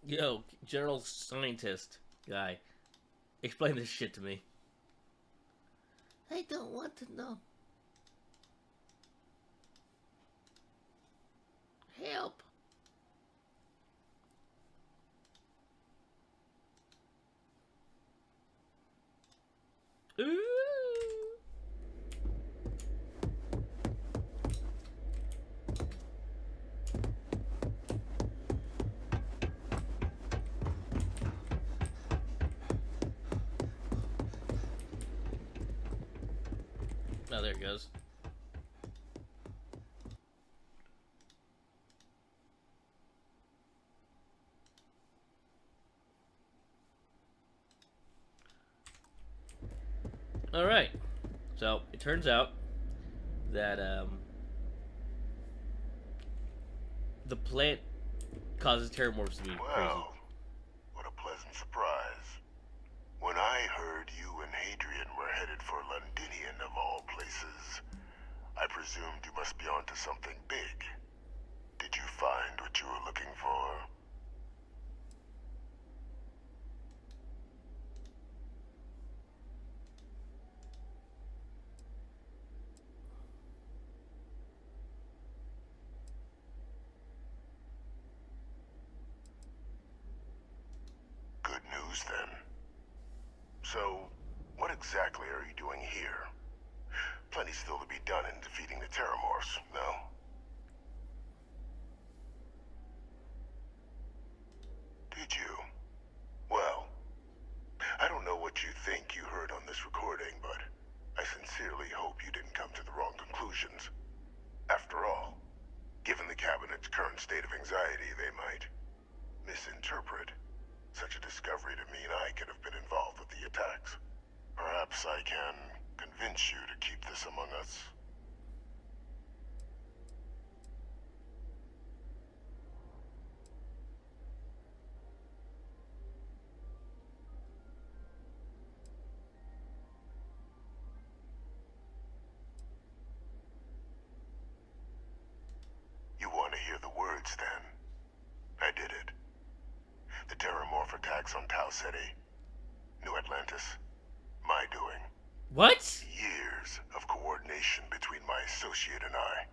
Yo, general scientist guy, explain this shit to me. I don't want to know. Help. Ooh. Oh, there it goes. All right. So it turns out that the plant causes terramorphs to be crazy. Well, what a pleasant surprise. When I heard you and Hadrian were headed for Londinian of all places, I presumed you must be onto something big. Did you find what you were looking for? Good news then. So, what exactly are you doing here? Plenty still to be done in defeating the Terramorphs, no? Did you? Well, I don't know what you think you heard on this recording, but I sincerely hope you didn't come to the wrong conclusions. After all, given the Cabinet's current state of anxiety, they might misinterpret such a discovery to mean I could have been involved with the attacks. Perhaps I can convince you to keep this among us. You want to hear the words, then? I did it. The Terramorph attacks on Tau Ceti, New Atlantis, my doing. What? Years of coordination between my associate and I,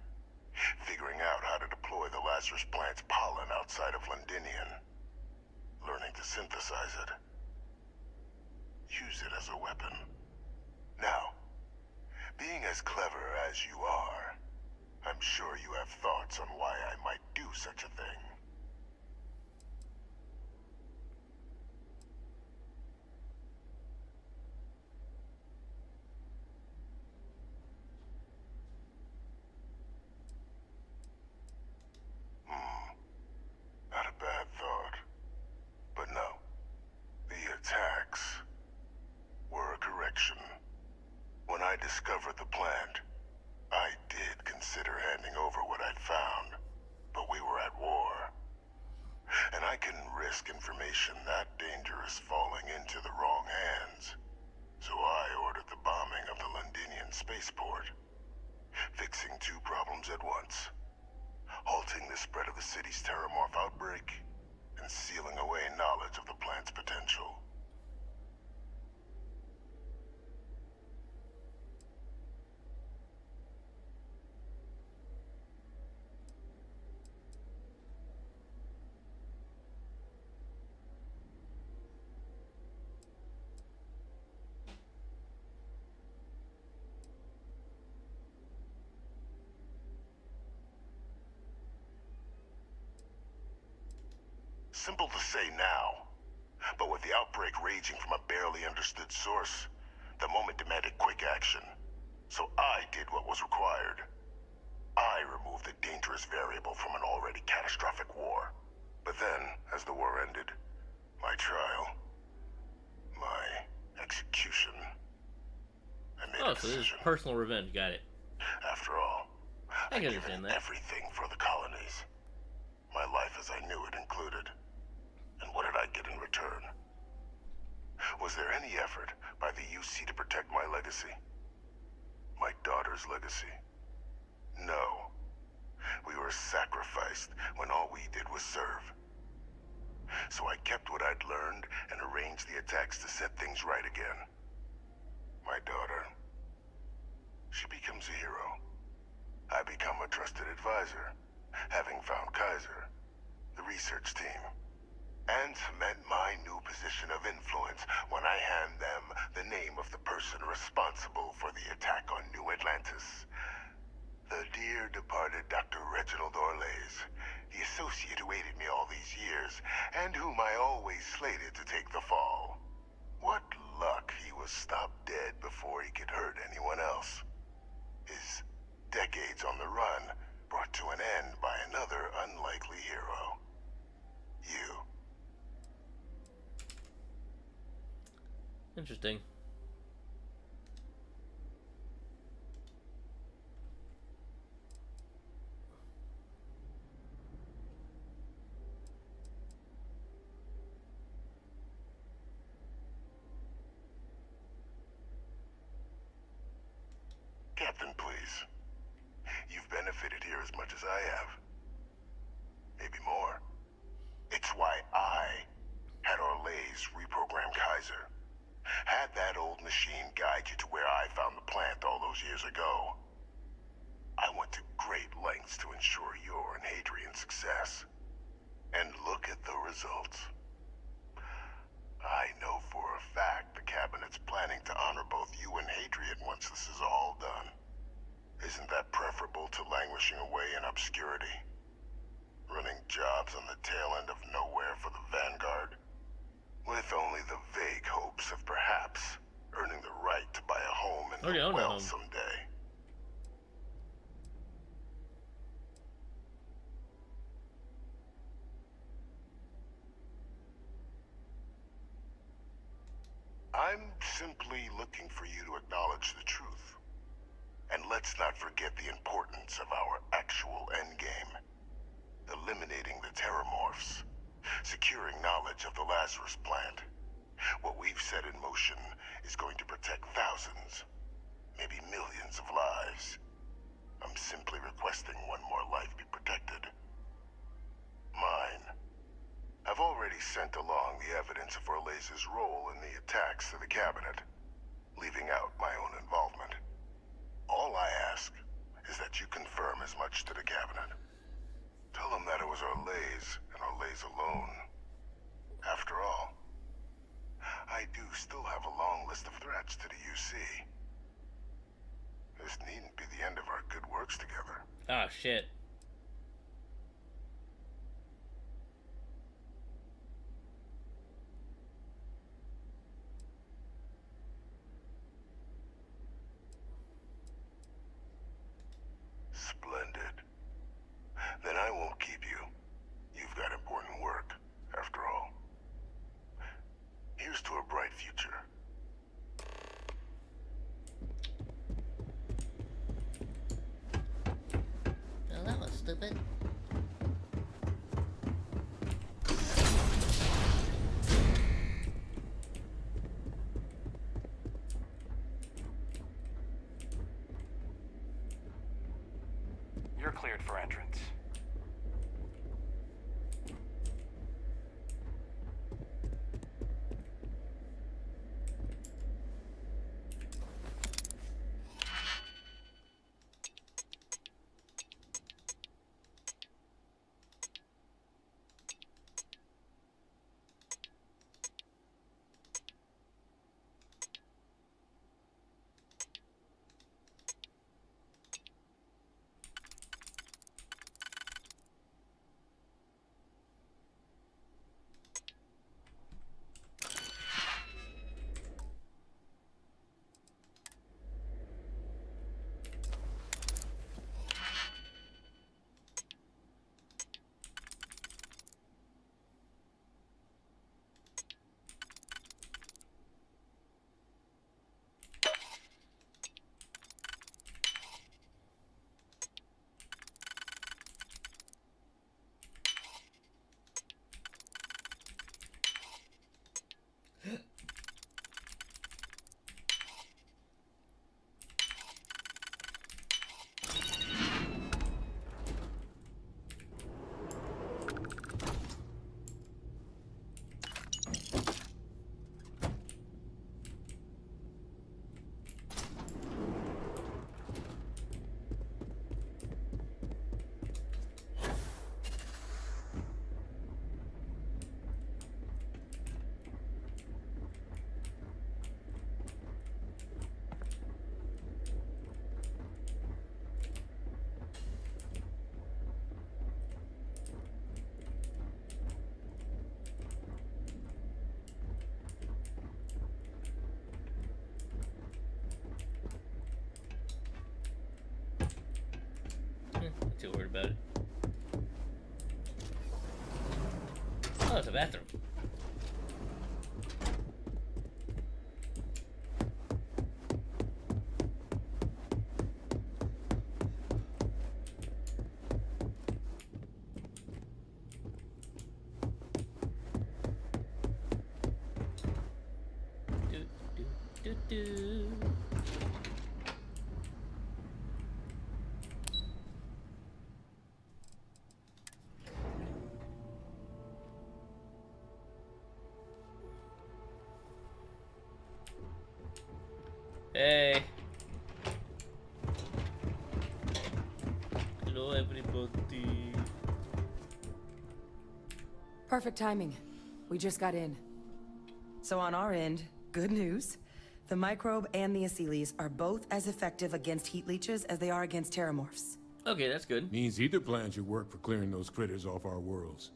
figuring out how to deploy the Lazarus plant's pollen outside of Londinian, learning to synthesize it, use it as a weapon. Now, being as clever as you are, I'm sure you have thoughts on why I might do such a thing. Not a bad thought. But no, the attacks were a correction. When I discovered the plant, I did consider handing over what I'd found, but we were at war. And I couldn't risk information that dangerous falling into the wrong hands. So I ordered the bombing of the Londinian spaceport, fixing two problems at once. Halting the spread of the city's Terramorph outbreak, and sealing away knowledge of the plant's potential. Simple to say now, but with the outbreak raging from a barely understood source, the moment demanded quick action. So I did what was required. I removed the dangerous variable from an already catastrophic war. But then, as the war ended, my trial, my execution, I made Oh, a so this is decision. personal revenge. Got it. After all, I I'd can given understand that. everything for the colonies. My life as I knew it included. And what did I get in return? Was there any effort by the UC to protect my legacy? My daughter's legacy? No. We were sacrificed when all we did was serve. so I kept what I'd learned and arranged the attacks to set things right again. My daughter, she becomes a hero. I become a trusted advisor, having found Kaiser, the research team, and cement my new position of influence when I hand them the name of the person responsible for the attack on New Atlantis. The dear departed Dr. Reginald Orlays, the associate who aided me all these years, and whom I always slated to take the fall. What luck he was stopped dead before he could hurt anyone else. His decades on the run brought to an end by another unlikely hero. You. Interesting. Captain, please. You've benefited here as much as I have. Maybe more. It's why I had Orlays reprogram Kaiser. Had that old machine guide you to where I found the plant all those years ago. I went to great lengths to ensure your and Hadrian's success. And look at the results. I know for a fact the Cabinet's planning to honor both you and Hadrian once this is all done. Isn't that preferable to languishing away in obscurity? Running jobs on the tail end of nowhere for the Vanguard? With only the vague hopes of perhaps earning the right to buy a home in the well someday. I'm simply looking for you to acknowledge the truth. And let's not forget the importance of our actual endgame. Eliminating the Terramorphs. Securing knowledge of the Lazarus plant. What we've set in motion is going to protect thousands, maybe millions of lives. I'm simply requesting one more life be protected. Mine. I've already sent along the evidence of Orlays' role in the attacks to the Cabinet, leaving out my own involvement. All I ask is that you confirm as much to the Cabinet. Tell them that it was Orlays and Orlays alone. After all, I do still have a long list of threats to the UC. This needn't be the end of our good works together. Ah, shit. Splendid. Then I won't keep you. You've got important work, after all. Here's to a bright future. Well, that was stupid. You're cleared for entrance. too worried about it. Oh, it's a bathroom. Do. Hey. Hello, everybody. Perfect timing. We just got in. So on our end, good news. The microbe and the Asylees are both as effective against heat leeches as they are against terramorphs. Okay, that's good. Means either plan should work for clearing those critters off our worlds.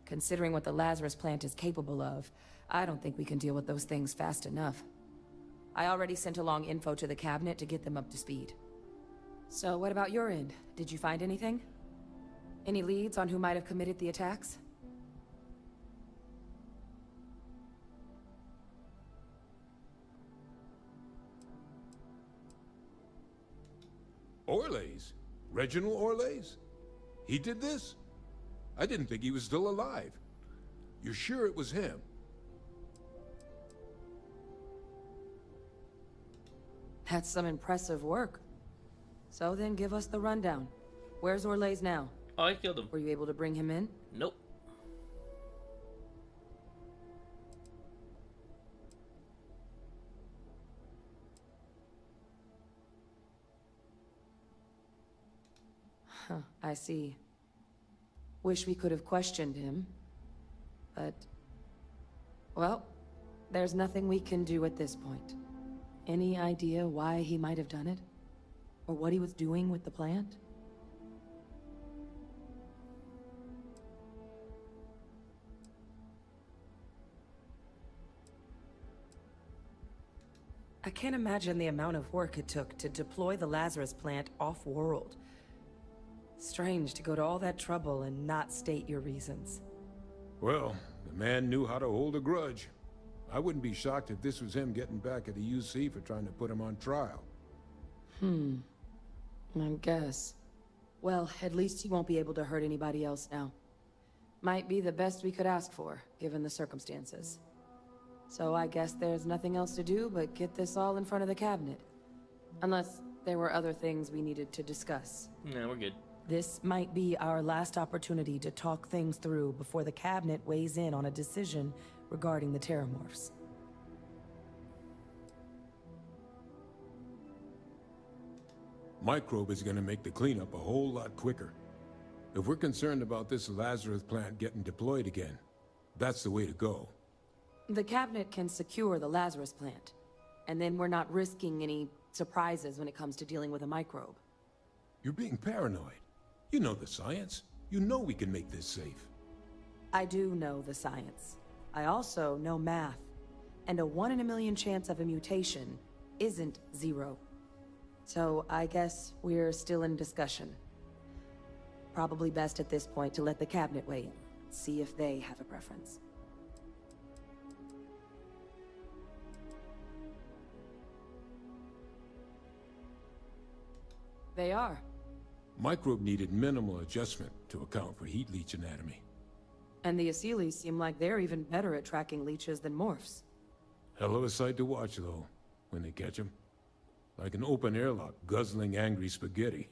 Considering what the Lazarus plant is capable of, I don't think we can deal with those things fast enough. I already sent along info to the cabinet to get them up to speed. So what about your end? Did you find anything? Any leads on who might have committed the attacks? Orlays? Reginald Orlays? He did this? I didn't think he was still alive. You're sure it was him? That's some impressive work. So then give us the rundown. Where's Orlays now? Oh, I killed him. Were you able to bring him in? Nope. Huh, I see. Wish we could have questioned him. But... well, there's nothing we can do at this point. Any idea why he might have done it? Or what he was doing with the plant? I can't imagine the amount of work it took to deploy the Lazarus plant off-world. Strange to go to all that trouble and not state your reasons. Well, the man knew how to hold a grudge. I wouldn't be shocked if this was him getting back at the UC for trying to put him on trial. I guess. Well, at least he won't be able to hurt anybody else now. Might be the best we could ask for, given the circumstances. So I guess there's nothing else to do but get this all in front of the cabinet. Unless there were other things we needed to discuss. No, we're good. This might be our last opportunity to talk things through before the cabinet weighs in on a decision regarding the terramorphs. Microbe is gonna make the cleanup a whole lot quicker. If we're concerned about this Lazarus plant getting deployed again, that's the way to go. The cabinet can secure the Lazarus plant, and then we're not risking any surprises when it comes to dealing with a microbe. You're being paranoid. You know the science. You know we can make this safe. I do know the science. I also know math. And a 1 in a million chance of a mutation isn't 0. So I guess we're still in discussion. Probably best at this point to let the cabinet weigh in, see if they have a preference. They are. Microbe needed minimal adjustment to account for heat leech anatomy. And the Asylees seem like they're even better at tracking leeches than morphs. Hell of a sight to watch, though, when they catch them. Like an open airlock guzzling angry spaghetti.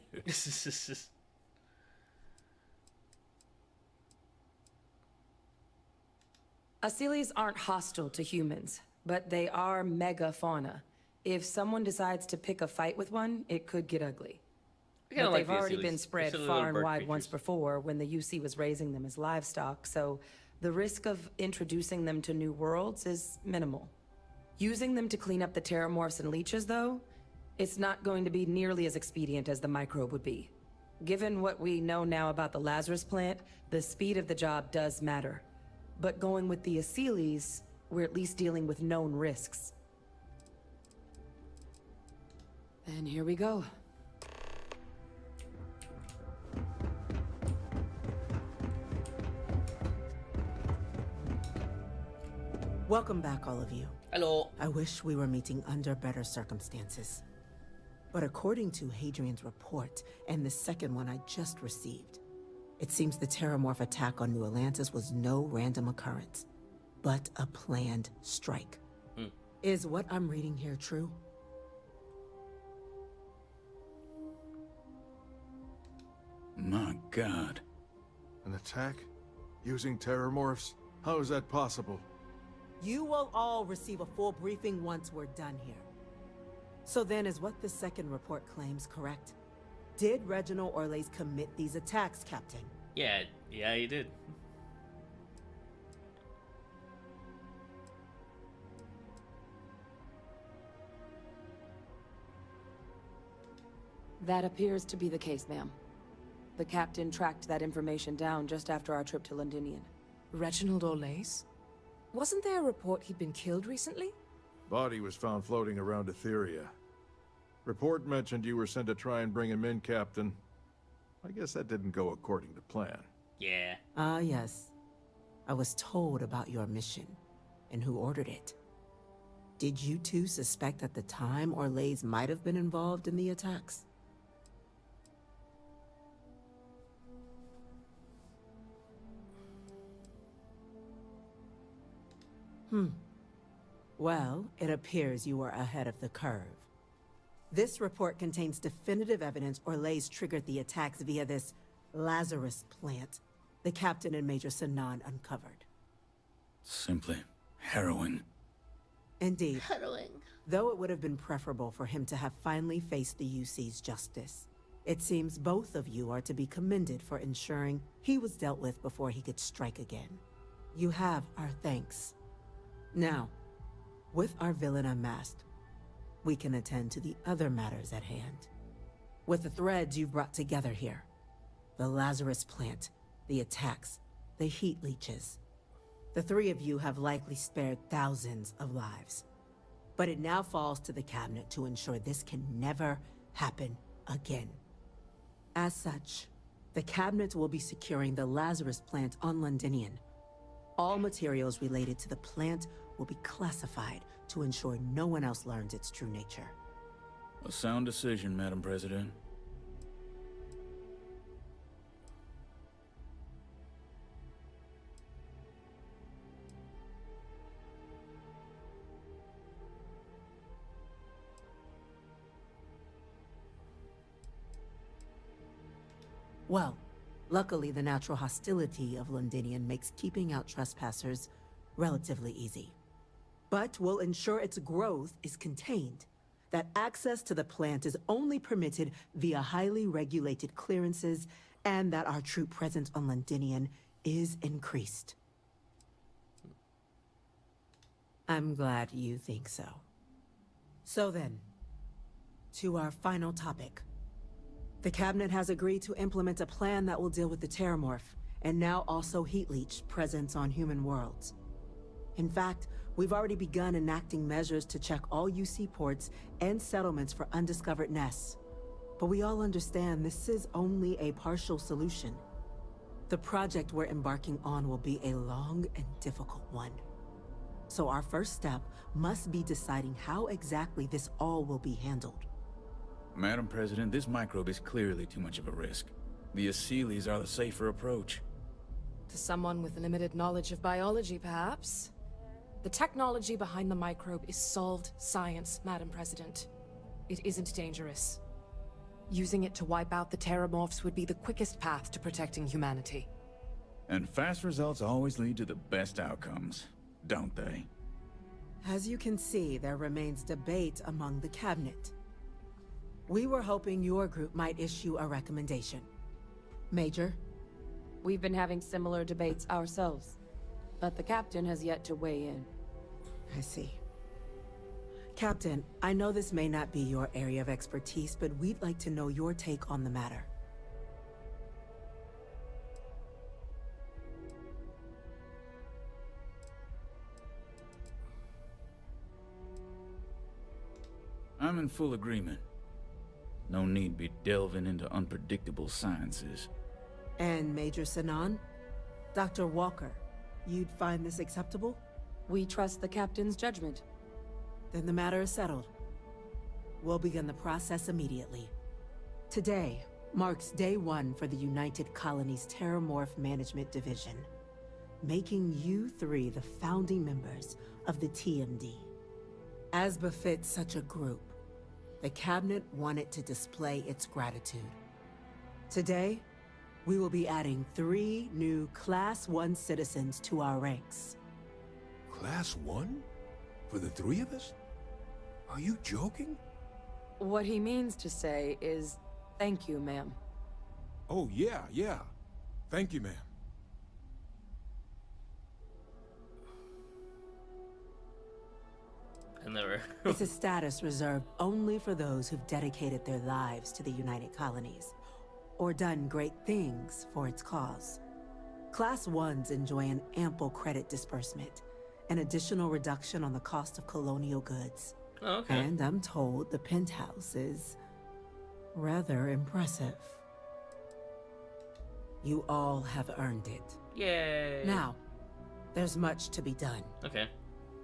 Asylees aren't hostile to humans, but they are megafauna. If someone decides to pick a fight with one, it could get ugly. But like they've the already Asylees. been spread They're silly far little and bird wide once creatures. before when the UC was raising them as livestock, so the risk of introducing them to new worlds is minimal. Using them to clean up the terramorphs and leeches, though, it's not going to be nearly as expedient as the microbe would be. Given what we know now about the Lazarus plant, the speed of the job does matter. But going with the Asylees, we're at least dealing with known risks. And here we go. Welcome back, all of you. Hello. I wish we were meeting under better circumstances. But according to Hadrian's report, and the second one I just received, it seems the Terramorph attack on New Atlantis was no random occurrence, but a planned strike. Is what I'm reading here true? My God. An attack? Using terramorphs? How is that possible? You will all receive a full briefing once we're done here. So then, is what the second report claims correct? Did Reginald Orlais commit these attacks, Captain? Yeah, he did. That appears to be the case, ma'am. The captain tracked that information down just after our trip to Londinian. Reginald Orlais? Wasn't there a report he'd been killed recently? Body was found floating around Etheria. Report mentioned you were sent to try and bring him in, Captain. I guess that didn't go according to plan. Yeah. Ah, yes. I was told about your mission, and who ordered it. Did you two suspect at the time Orlais might have been involved in the attacks? Well, it appears you were ahead of the curve. This report contains definitive evidence Orlais triggered the attacks via this Lazarus plant the captain and Major Sinan uncovered. Simply harrowing. Indeed. Harrowing. Though it would have been preferable for him to have finally faced the UC's justice, it seems both of you are to be commended for ensuring he was dealt with before he could strike again. You have our thanks. Now, with our villain unmasked, we can attend to the other matters at hand. With the threads you've brought together here, the Lazarus plant, the attacks, the heat leeches, the three of you have likely spared thousands of lives. But it now falls to the cabinet to ensure this can never happen again. As such, the cabinet will be securing the Lazarus plant on Londinian. All materials related to the plant will be classified to ensure no one else learns its true nature. A sound decision, Madam President. Well, luckily the natural hostility of Londinian makes keeping out trespassers relatively easy. But we'll ensure its growth is contained, that access to the plant is only permitted via highly regulated clearances, and that our troop presence on Londinian is increased. I'm glad you think so. So then, to our final topic. The cabinet has agreed to implement a plan that will deal with the Terramorph, and now also Heat Leech presence on human worlds. In fact, we've already begun enacting measures to check all UC ports and settlements for undiscovered nests. But we all understand this is only a partial solution. The project we're embarking on will be a long and difficult one. So our first step must be deciding how exactly this all will be handled. Madam President, this microbe is clearly too much of a risk. The Aseles are the safer approach. To someone with limited knowledge of biology, perhaps? The technology behind the microbe is solved science, Madam President. It isn't dangerous. Using it to wipe out the Terramorphs would be the quickest path to protecting humanity. And fast results always lead to the best outcomes, don't they? As you can see, there remains debate among the cabinet. We were hoping your group might issue a recommendation. Major? We've been having similar debates ourselves, but the captain has yet to weigh in. I see. Captain, I know this may not be your area of expertise, but we'd like to know your take on the matter. I'm in full agreement. No need be delving into unpredictable sciences. And Major Sinan? Dr. Walker, you'd find this acceptable? We trust the captain's judgment. Then the matter is settled. We'll begin the process immediately. Today marks day one for the United Colonies Terramorph Management Division, making you three the founding members of the TMD. As befits such a group, the Cabinet wanted to display its gratitude. Today, we will be adding 3 new Class 1 citizens to our ranks. Class 1? For the 3 of us? Are you joking? What he means to say is, thank you, ma'am. Oh, yeah. Thank you, ma'am. I never. It's a status reserved only for those who've dedicated their lives to the United Colonies, or done great things for its cause. Class 1s enjoy an ample credit disbursement, an additional reduction on the cost of colonial goods. Oh, okay. And I'm told the penthouse is rather impressive. You all have earned it. Yay. Now, there's much to be done. Okay.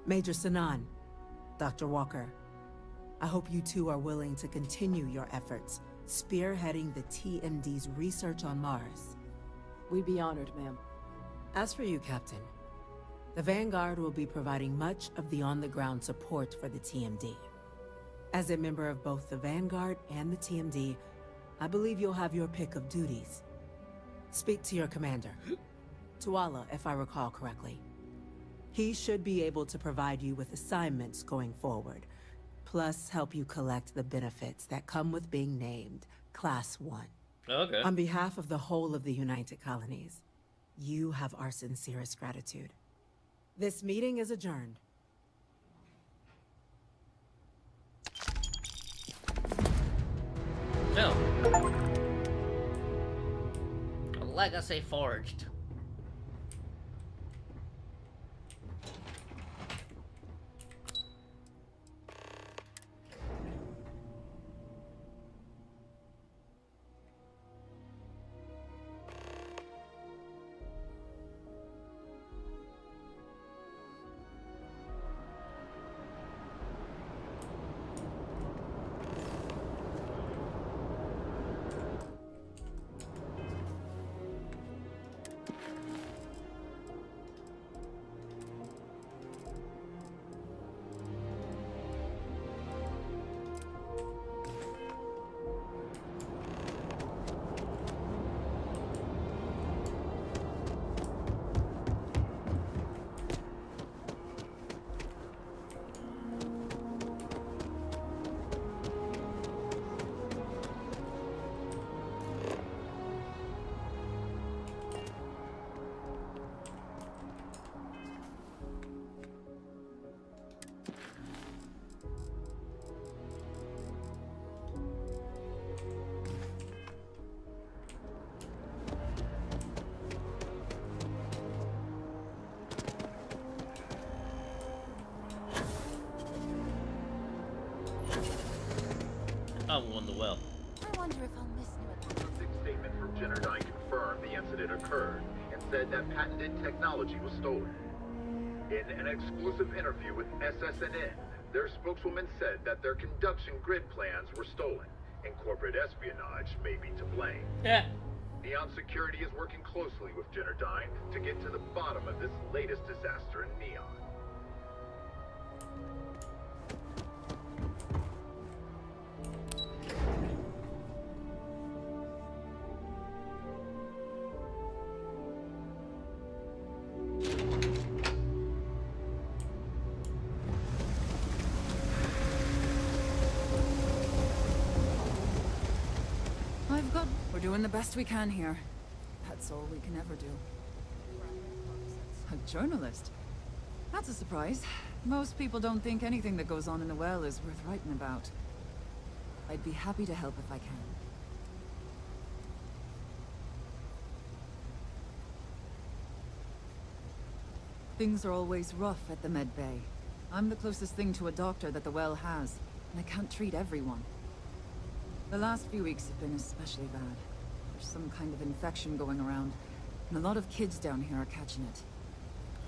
Major Sanan, Dr. Walker, I hope you two are willing to continue your efforts, spearheading the TMD's research on Mars. We'd be honored, ma'am. As for you, Captain, the Vanguard will be providing much of the on-the-ground support for the TMD. As a member of both the Vanguard and the TMD, I believe you'll have your pick of duties. Speak to your commander, Tuala, if I recall correctly. He should be able to provide you with assignments going forward, plus help you collect the benefits that come with being named Class 1. Okay. On behalf of the whole of the United Colonies, you have our sincerest gratitude. This meeting is adjourned. So, a legacy forged. I wonder well. I wonder if I'll miss you at the Big statement from Generdyne confirmed the incident occurred and said that patented technology was stolen. In an exclusive interview with SSNN, their spokeswoman said that their conduction grid plans were stolen, and corporate espionage may be to blame. Yeah. Neon Security is working closely with Generdyne to get to the bottom of this latest disaster in Neon. We're doing the best we can here. That's all we can ever do. A journalist? That's a surprise. Most people don't think anything that goes on in the well is worth writing about. I'd be happy to help if I can. Things are always rough at the med bay. I'm the closest thing to a doctor that the well has, and I can't treat everyone. The last few weeks have been especially bad. There's some kind of infection going around, and a lot of kids down here are catching it.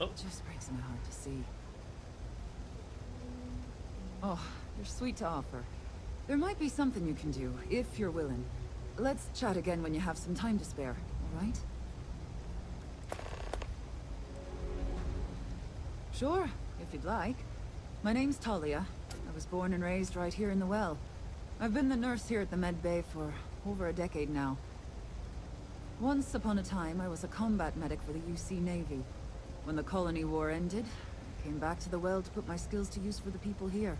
Oh. It just breaks my heart to see. Oh, you're sweet to offer. There might be something you can do, if you're willing. Let's chat again when you have some time to spare, all right? Sure, if you'd like. My name's Talia. I was born and raised right here in the well. I've been the nurse here at the Med Bay for over a decade now. Once upon a time, I was a combat medic for the UC Navy. When the colony war ended, I came back to the well to put my skills to use for the people here.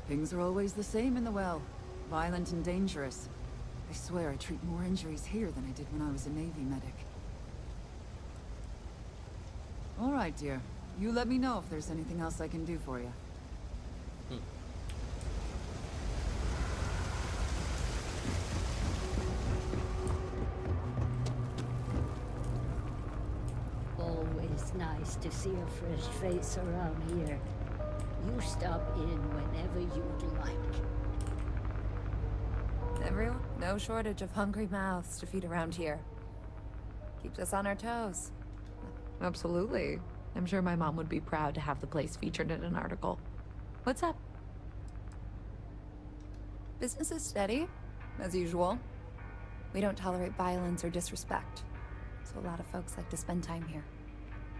Things are always the same in the well. Violent and dangerous. I swear I treat more injuries here than I did when I was a Navy medic. All right, dear. You let me know if there's anything else I can do for you. Always nice to see a fresh face around here. You stop in whenever you'd like. Everyone, no shortage of hungry mouths to feed around here. Keeps us on our toes. Absolutely. I'm sure my mom would be proud to have the place featured in an article. What's up? Business is steady, as usual. We don't tolerate violence or disrespect, so a lot of folks like to spend time here.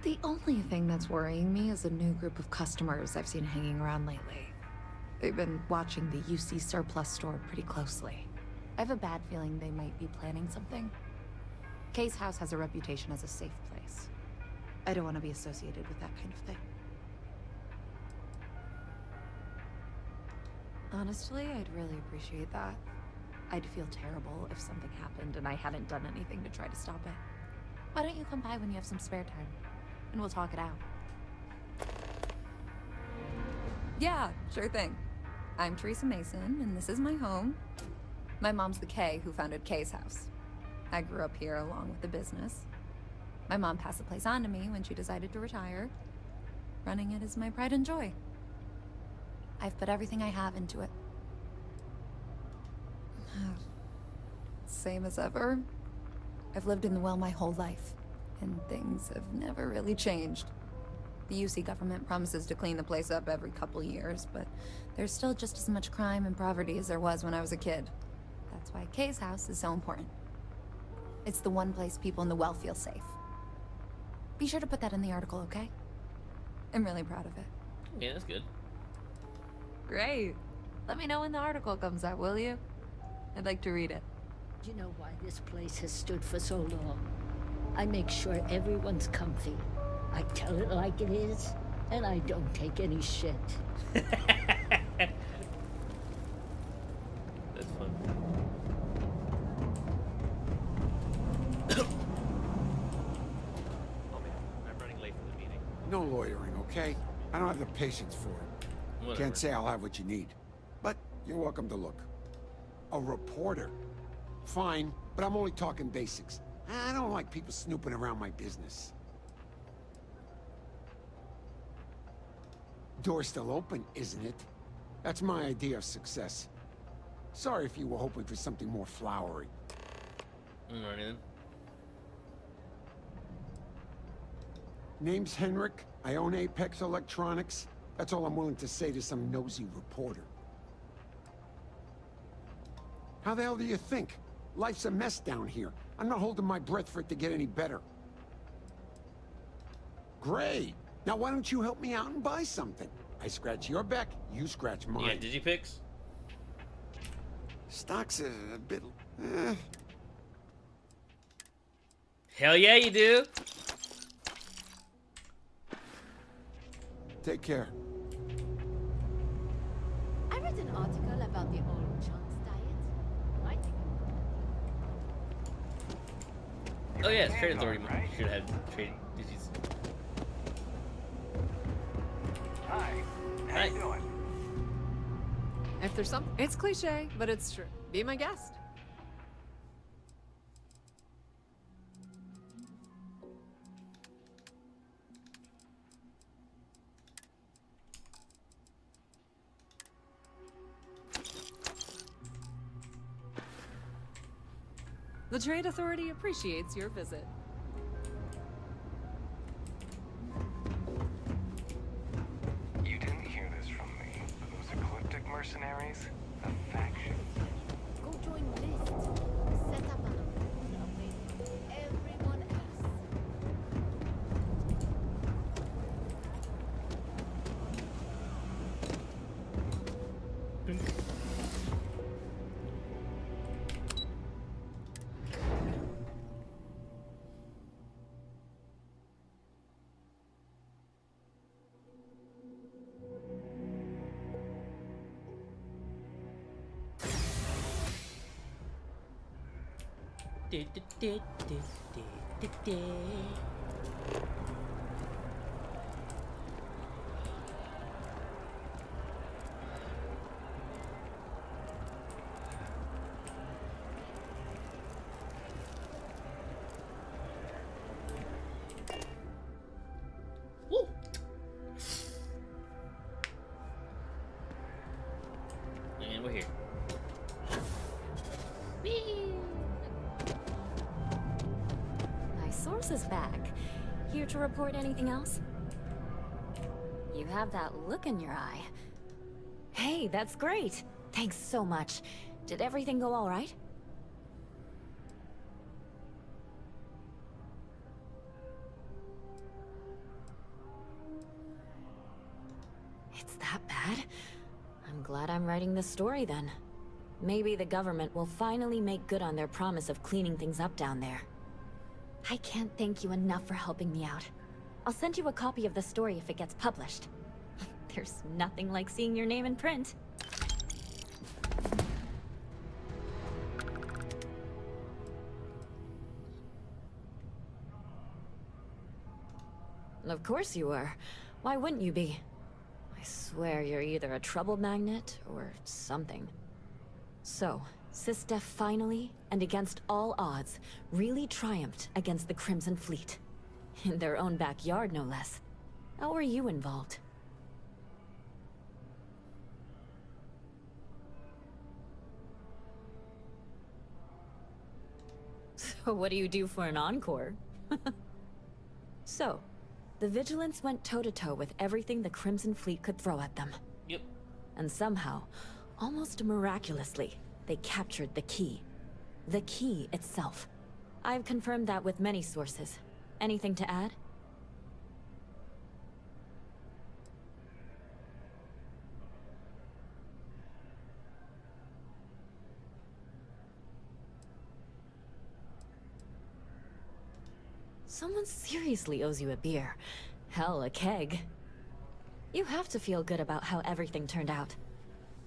The only thing that's worrying me is a new group of customers I've seen hanging around lately. They've been watching the UC surplus store pretty closely. I have a bad feeling they might be planning something. Kay's house has a reputation as a safe place. I don't want to be associated with that kind of thing. Honestly, I'd really appreciate that. I'd feel terrible if something happened and I hadn't done anything to try to stop it. Why don't you come by when you have some spare time? And we'll talk it out. Yeah, sure thing. I'm Teresa Mason, and this is my home. My mom's the Kay who founded Kay's house. I grew up here along with the business. My mom passed the place on to me when she decided to retire. Running it is my pride and joy. I've put everything I have into it. Same as ever. I've lived in the well my whole life, and things have never really changed. The UC government promises to clean the place up every couple years, but there's still just as much crime and poverty as there was when I was a kid. That's why Kay's house is so important. It's the one place people in the well feel safe. Be sure to put that in the article, okay? I'm really proud of it. Yeah, that's good. Great. Let me know when the article comes out, will you? I'd like to read it. Do you know why this place has stood for so long? I make sure everyone's comfy. I tell it like it is, and I don't take any shit. That's fun. Oh man, I'm running late for the meeting. No loitering, okay? I don't have the patience for it. Whatever. Can't say I'll have what you need. But you're welcome to look. A reporter. Fine, but I'm only talking basics. I don't like people snooping around my business. Door's still open, isn't it? That's my idea of success. Sorry if you were hoping for something more flowery. Alright then. Name's Henrik. I own Apex Electronics. That's all I'm willing to say to some nosy reporter. How the hell do you think? Life's a mess down here. I'm not holding my breath for it to get any better. Great. Now why don't you help me out and buy something? I scratch your back, you scratch mine. Yeah, digipicks? Stock's a bit... Hell yeah, you do. Take care. I read an article about the old chunks diet. I think Oh yeah, it's trade authority. Should have trade digits. Hi. How you doing? If there's some, it's cliche, but it's true. Be my guest. The Trade Authority appreciates your visit. mercenaries, a faction. Go join List. Set up an arena with everyone else. Woo! And we're here. My source is back. Here to report anything else? You have that look in your eye. Hey, that's great. Thanks so much. Did everything go all right? It's that bad? I'm glad I'm writing this story then. Maybe the government will finally make good on their promise of cleaning things up down there. I can't thank you enough for helping me out. I'll send you a copy of the story if it gets published. There's nothing like seeing your name in print. Of course you are. Why wouldn't you be? I swear you're either a trouble magnet or something. So, SysDef finally, and against all odds, really triumphed against the Crimson Fleet. In their own backyard, no less. How were you involved? So what do you do for an encore? So, the Vigilants went toe-to-toe with everything the Crimson Fleet could throw at them. Yep. And somehow, almost miraculously, they captured the key. The key itself. I've confirmed that with many sources. Anything to add? Someone seriously owes you a beer. Hell, a keg. You have to feel good about how everything turned out.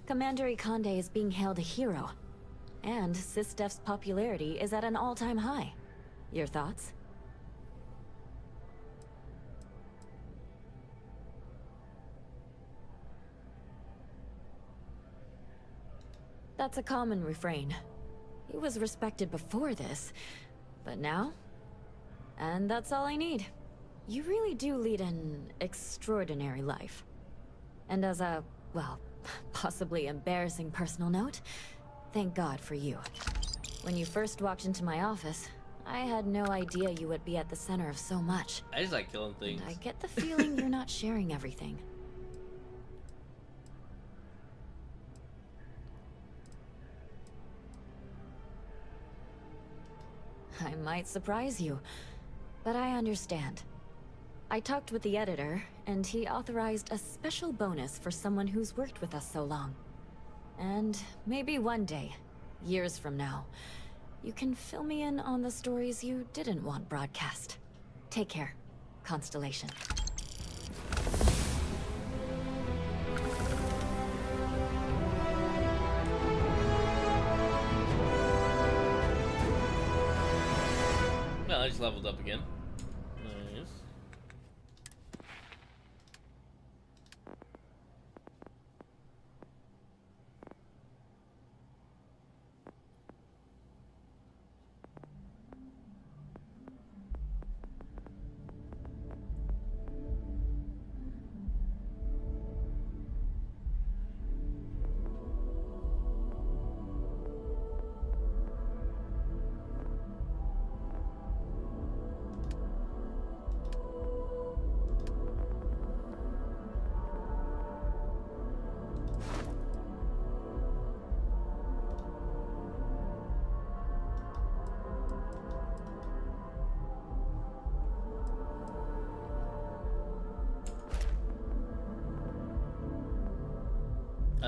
Commander Ikande is being hailed a hero. And SysDef's popularity is at an all-time high. Your thoughts? That's a common refrain. He was respected before this, but now? And that's all I need. You really do lead an extraordinary life. And as a, well, possibly embarrassing personal note, thank God for you. When you first walked into my office, I had no idea you would be at the center of so much. I just like killing things. And I get the feeling you're not sharing everything. I might surprise you, but I understand. I talked with the editor, and he authorized a special bonus for someone who's worked with us so long. And maybe one day, years from now, you can fill me in on the stories you didn't want broadcast. Take care, Constellation. Well, I just leveled up again. Nice.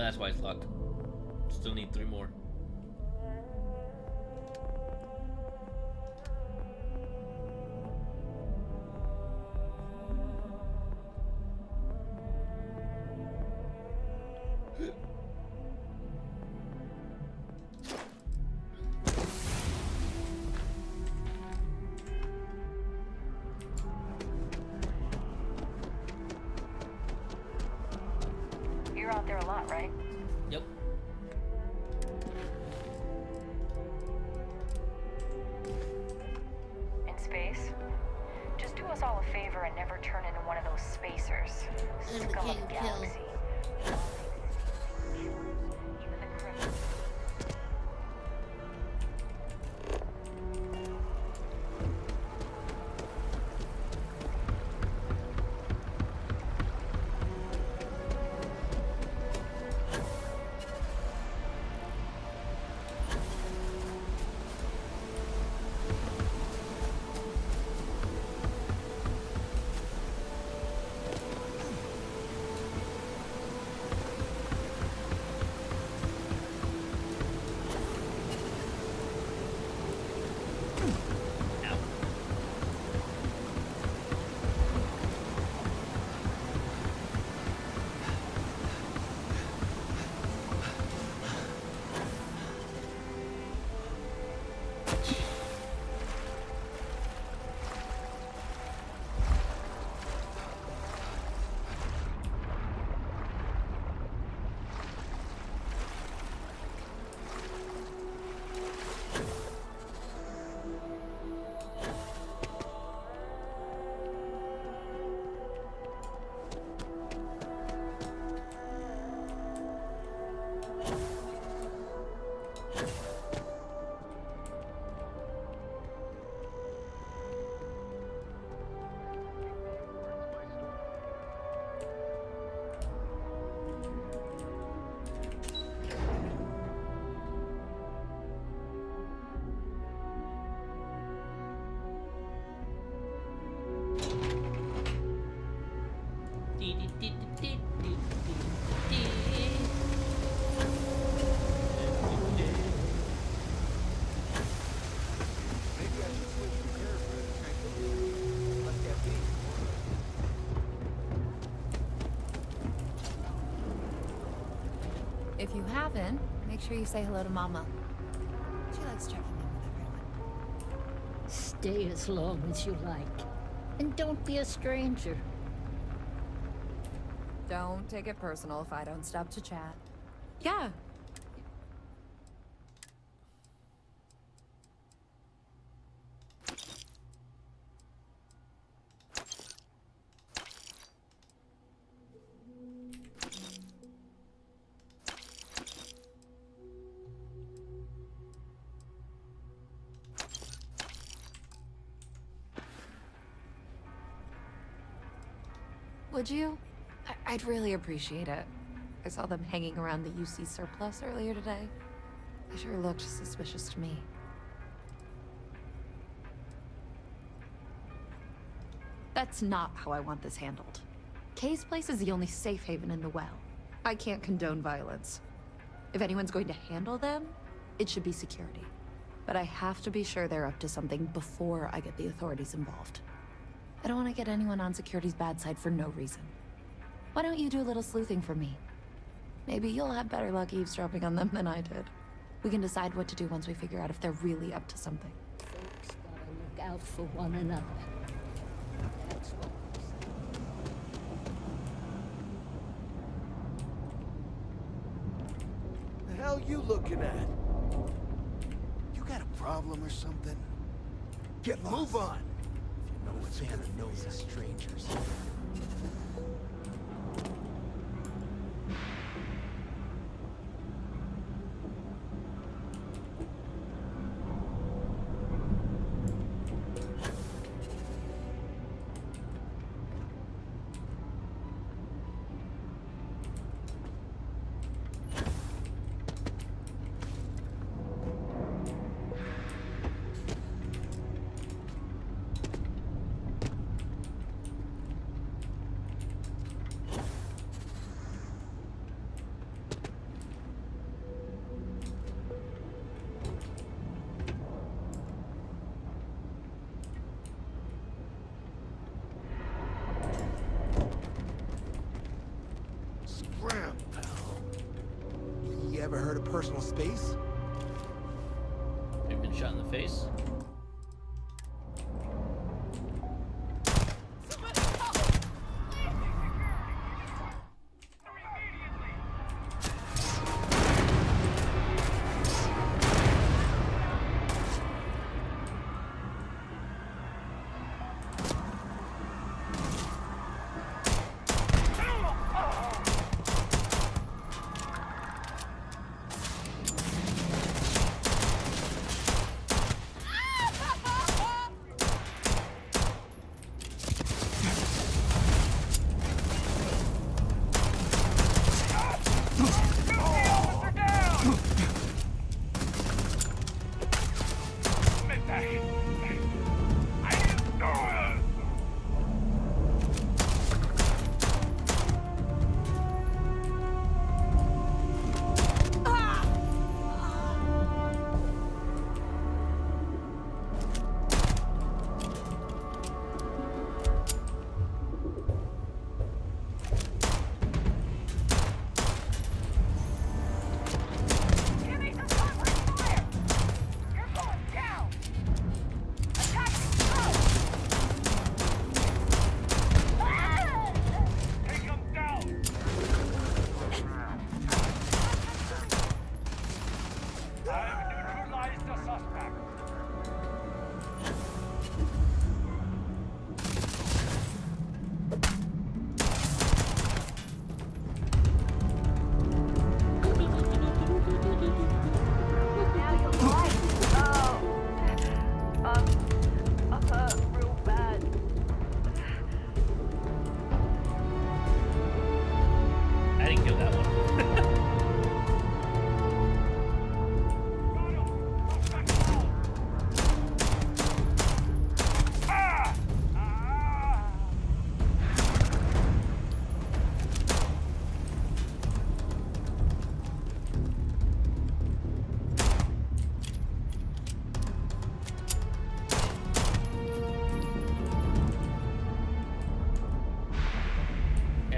that's why it's locked. Still need 3 more. You're out there a lot, right? Yep. In space? Just do us all a favor and never turn into one of those spacers. Scum of the galaxy. If you haven't, make sure you say hello to Mama. She likes checking in with everyone. Stay as long as you like. And don't be a stranger. Don't take it personal if I don't stop to chat. Yeah. Would you? I'd really appreciate it. I saw them hanging around the UC surplus earlier today. They sure looked suspicious to me. That's not how I want this handled. Kay's place is the only safe haven in the well. I can't condone violence. If anyone's going to handle them, it should be security. But I have to be sure they're up to something before I get the authorities involved. I don't want to get anyone on security's bad side for no reason. Why don't you do a little sleuthing for me? Maybe you'll have better luck eavesdropping on them than I did. We can decide what to do once we figure out if they're really up to something. Folks gotta look out for one another. That's what The hell you looking at? You got a problem or something? Move on. If you know what's fan of nosy strangers. personal space? Have you been shot in the face?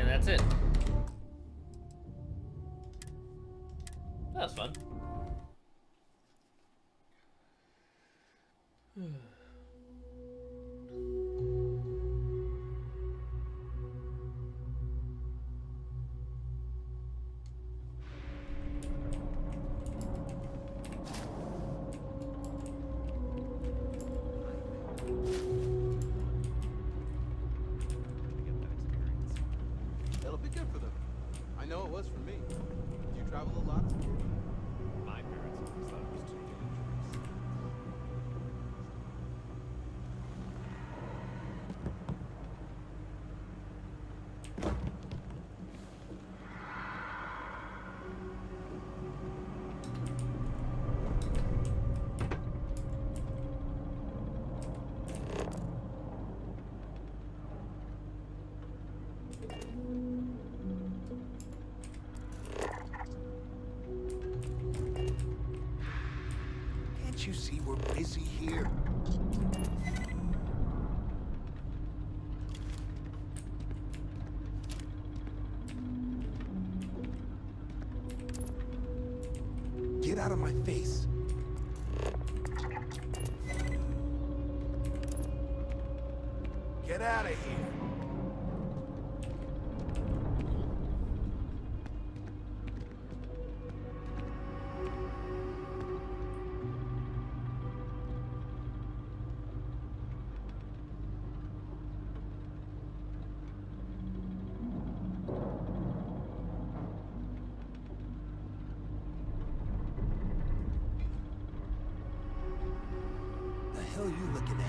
That's it. That was fun. It'll be good for them. I know it was for me. Did you travel a lot? My parents always thought it was too dangerous. Can't you see we're busy here? Get out of my face. Get out of here. The hell are you looking at?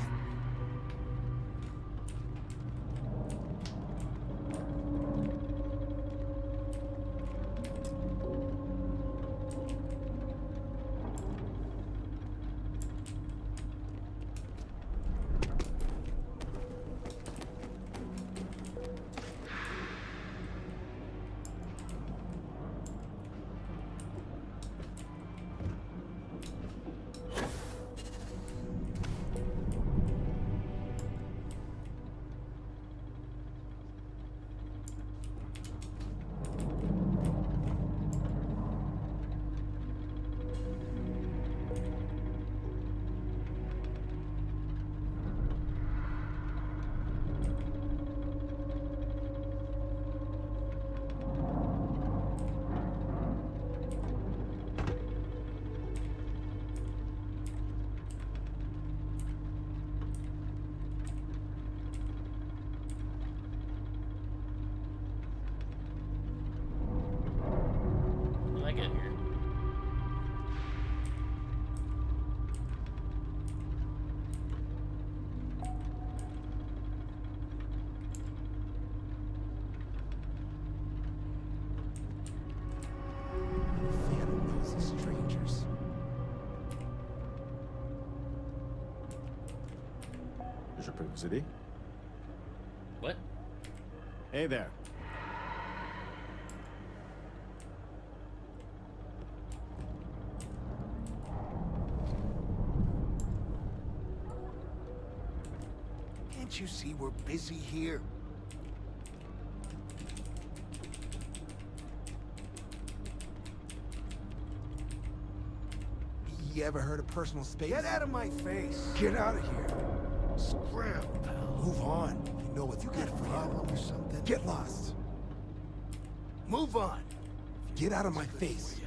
Je peux vous aider? What? Hey there. Can't you see we're busy here? You ever heard of personal space? Get out of my face! Get out of here! Scram, pal. Move on. You know what's you got a problem or something? Get lost. Move on. Get out of my face.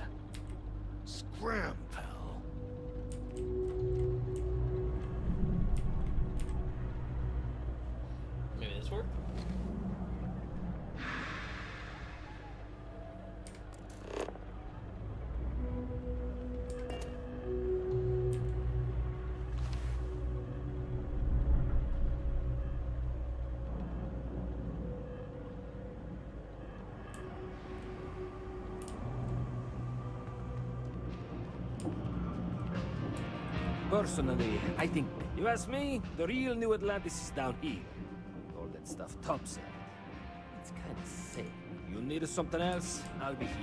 Scram, pal. Maybe this worked? Personally, I think, you ask me, the real New Atlantis is down here. All that stuff topside. It's kind of sick. You need something else? I'll be here.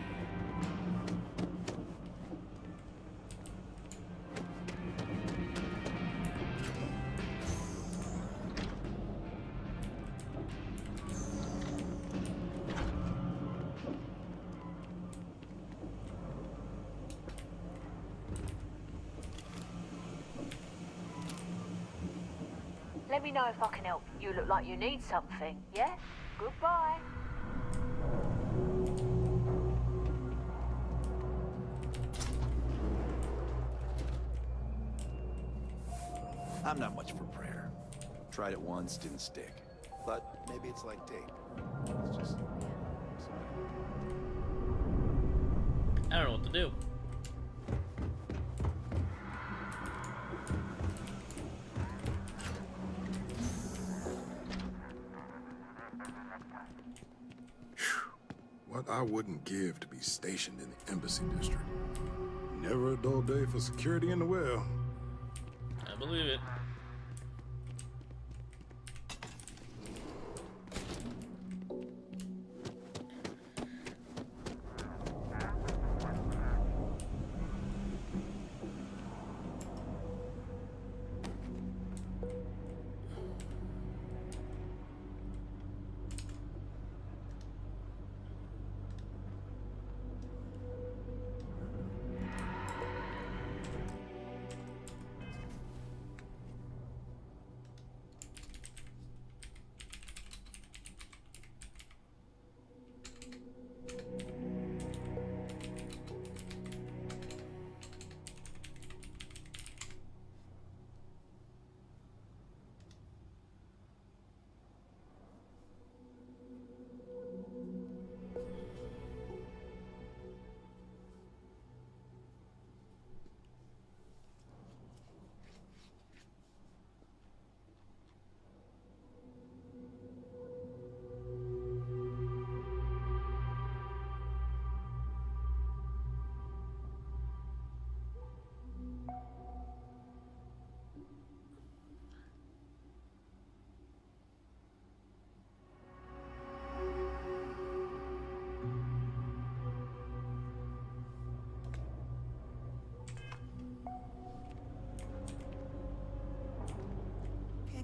Let me know if I can help. You look like you need something, yeah? Goodbye. I'm not much for prayer. Tried it once, didn't stick. But maybe it's like tape. It's just... I don't know what to do. What I wouldn't give to be stationed in the Embassy District. Never a dull day for security in the well. I believe it.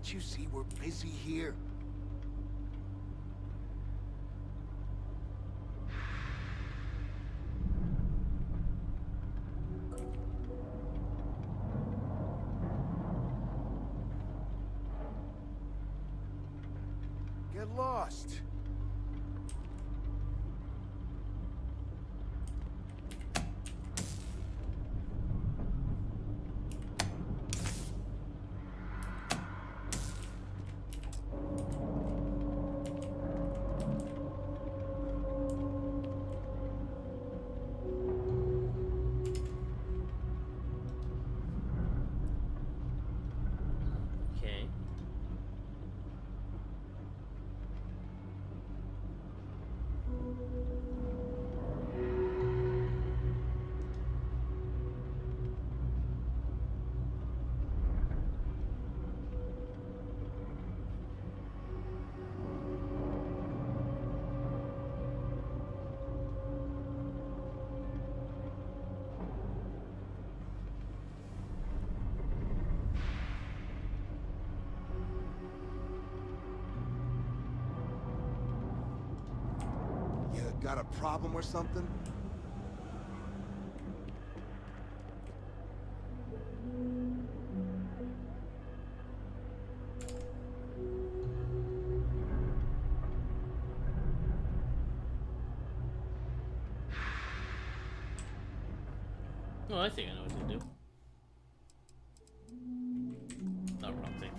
Can't you see we're busy here? Get lost. Okay. Got a problem or something? Oh, I think I know what to do. Not wrong thing.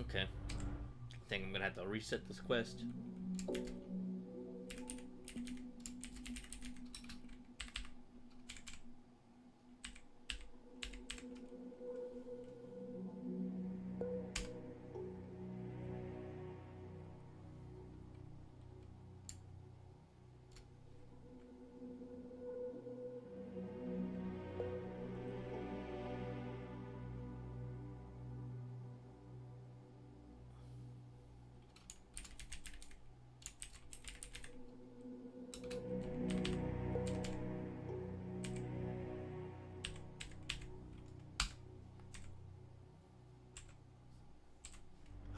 Okay. I think I'm gonna have to reset this quest.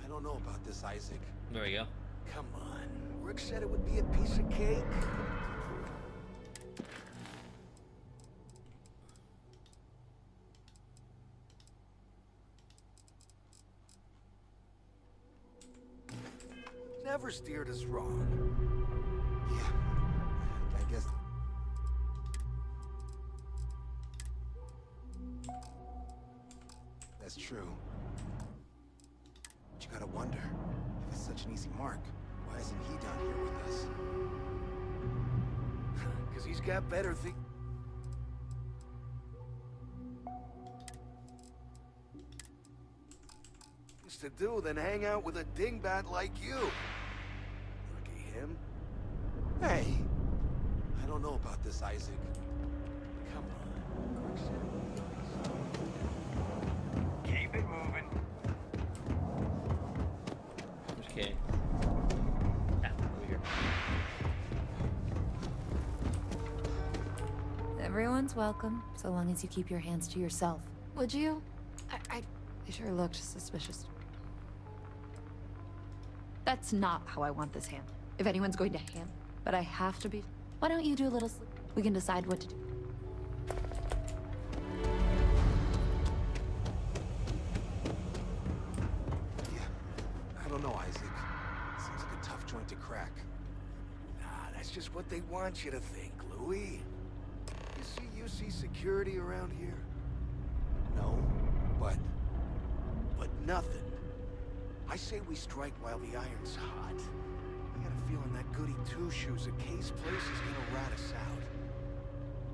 I don't know about this, Isaac. There we go. Come on. Rick said it would be a piece of cake. Never steered us wrong. Yeah, I guess. That's true. But you gotta wonder, if it's such an easy mark, why isn't he down here with us? Because he's got better things to do than hang out with a dingbat like you. Look at him. Hey, I don't know about this, Isaac. Come on. Keep it moving. Okay. Ah, over here. Everyone's welcome, so long as you keep your hands to yourself. Would you? They sure looked suspicious. That's not how I want this handled. If anyone's going to handle, but I have to be. Why don't you do a little sleep? We can decide what to do. Yeah, I don't know, Isaac. Seems like a tough joint to crack. Nah, that's just what they want you to think, Louis. You see security around here? No, but nothing. I say we strike while the iron's hot. I got a feeling that goody two-shoes at Kay's place is gonna rat us out.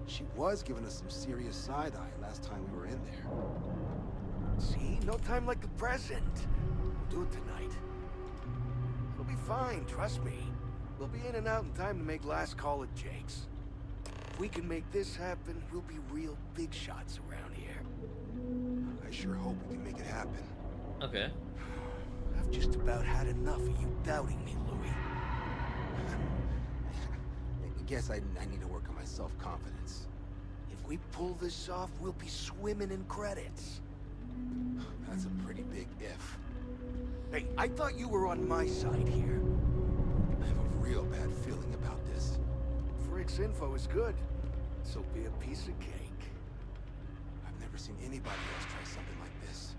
She was giving us some serious side-eye last time we were in there. See? No time like the present. We'll do it tonight. It'll be fine, trust me. We'll be in and out in time to make last call at Jake's. If we can make this happen, we'll be real big shots around here. I sure hope we can make it happen. Okay. I've just about had enough of you doubting me, Louis. I guess I need to work on my self-confidence. If we pull this off, we'll be swimming in credits. That's a pretty big if. Hey, I thought you were on my side here. I have a real bad feeling about this. Frick's info is good, so be a piece of cake. I've never seen anybody else try something like this.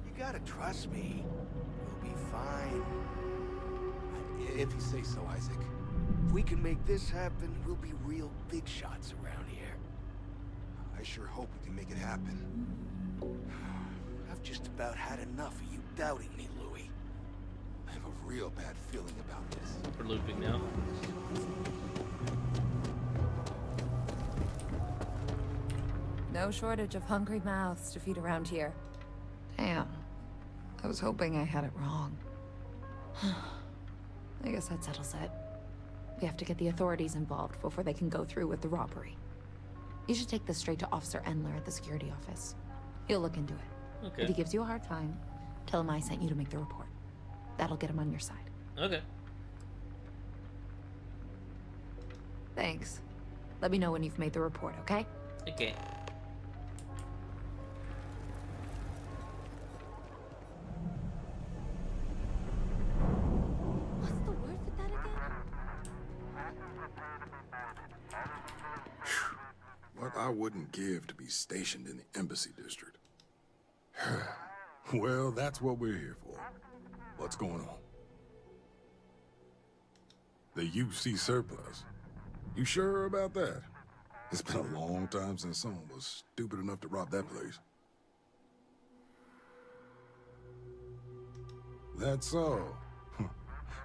You gotta trust me. We'll be fine. If you say so, Isaac. If we can make this happen, we'll be real big shots around here. I sure hope we can make it happen. I've just about had enough of you doubting me, Louis. I have a real bad feeling about this. We're looping now. No shortage of hungry mouths to feed around here. Damn. I was hoping I had it wrong. I guess that settles it. We have to get the authorities involved before they can go through with the robbery. You should take this straight to Officer Endler at the security office. He'll look into it. Okay. If he gives you a hard time, tell him I sent you to make the report. That'll get him on your side. Okay. Thanks. Let me know when you've made the report, okay? Okay. What's the word for that again? What I wouldn't give to be stationed in the Embassy District. Well, that's what we're here for. What's going on? The UC surplus. You sure about that? It's been a long time since someone was stupid enough to rob that place. That's so.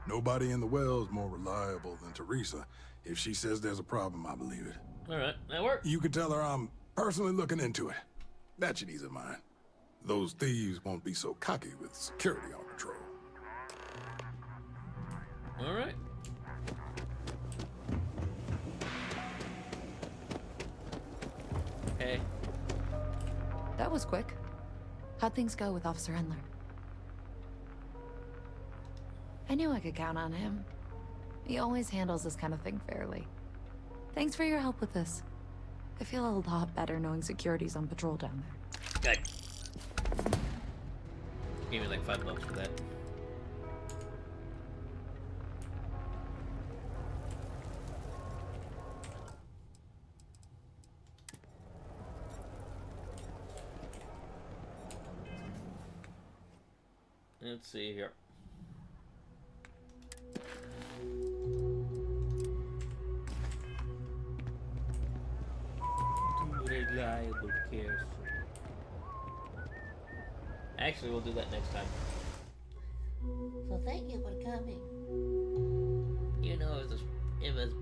Nobody in the well's more reliable than Teresa. If she says there's a problem, I believe it. Alright, that worked. You can tell her I'm personally looking into it. That should ease her mind. Those thieves won't be so cocky with security on patrol. Alright. Hey. That was quick. How'd things go with Officer Endler? I knew I could count on him. He always handles this kind of thing fairly. Thanks for your help with this. I feel a lot better knowing security's on patrol down there. Good. Gave me like $5 for that. Let's see here. Too reliable, careful. Actually, we'll do that next time. So thank you for coming. You know, it was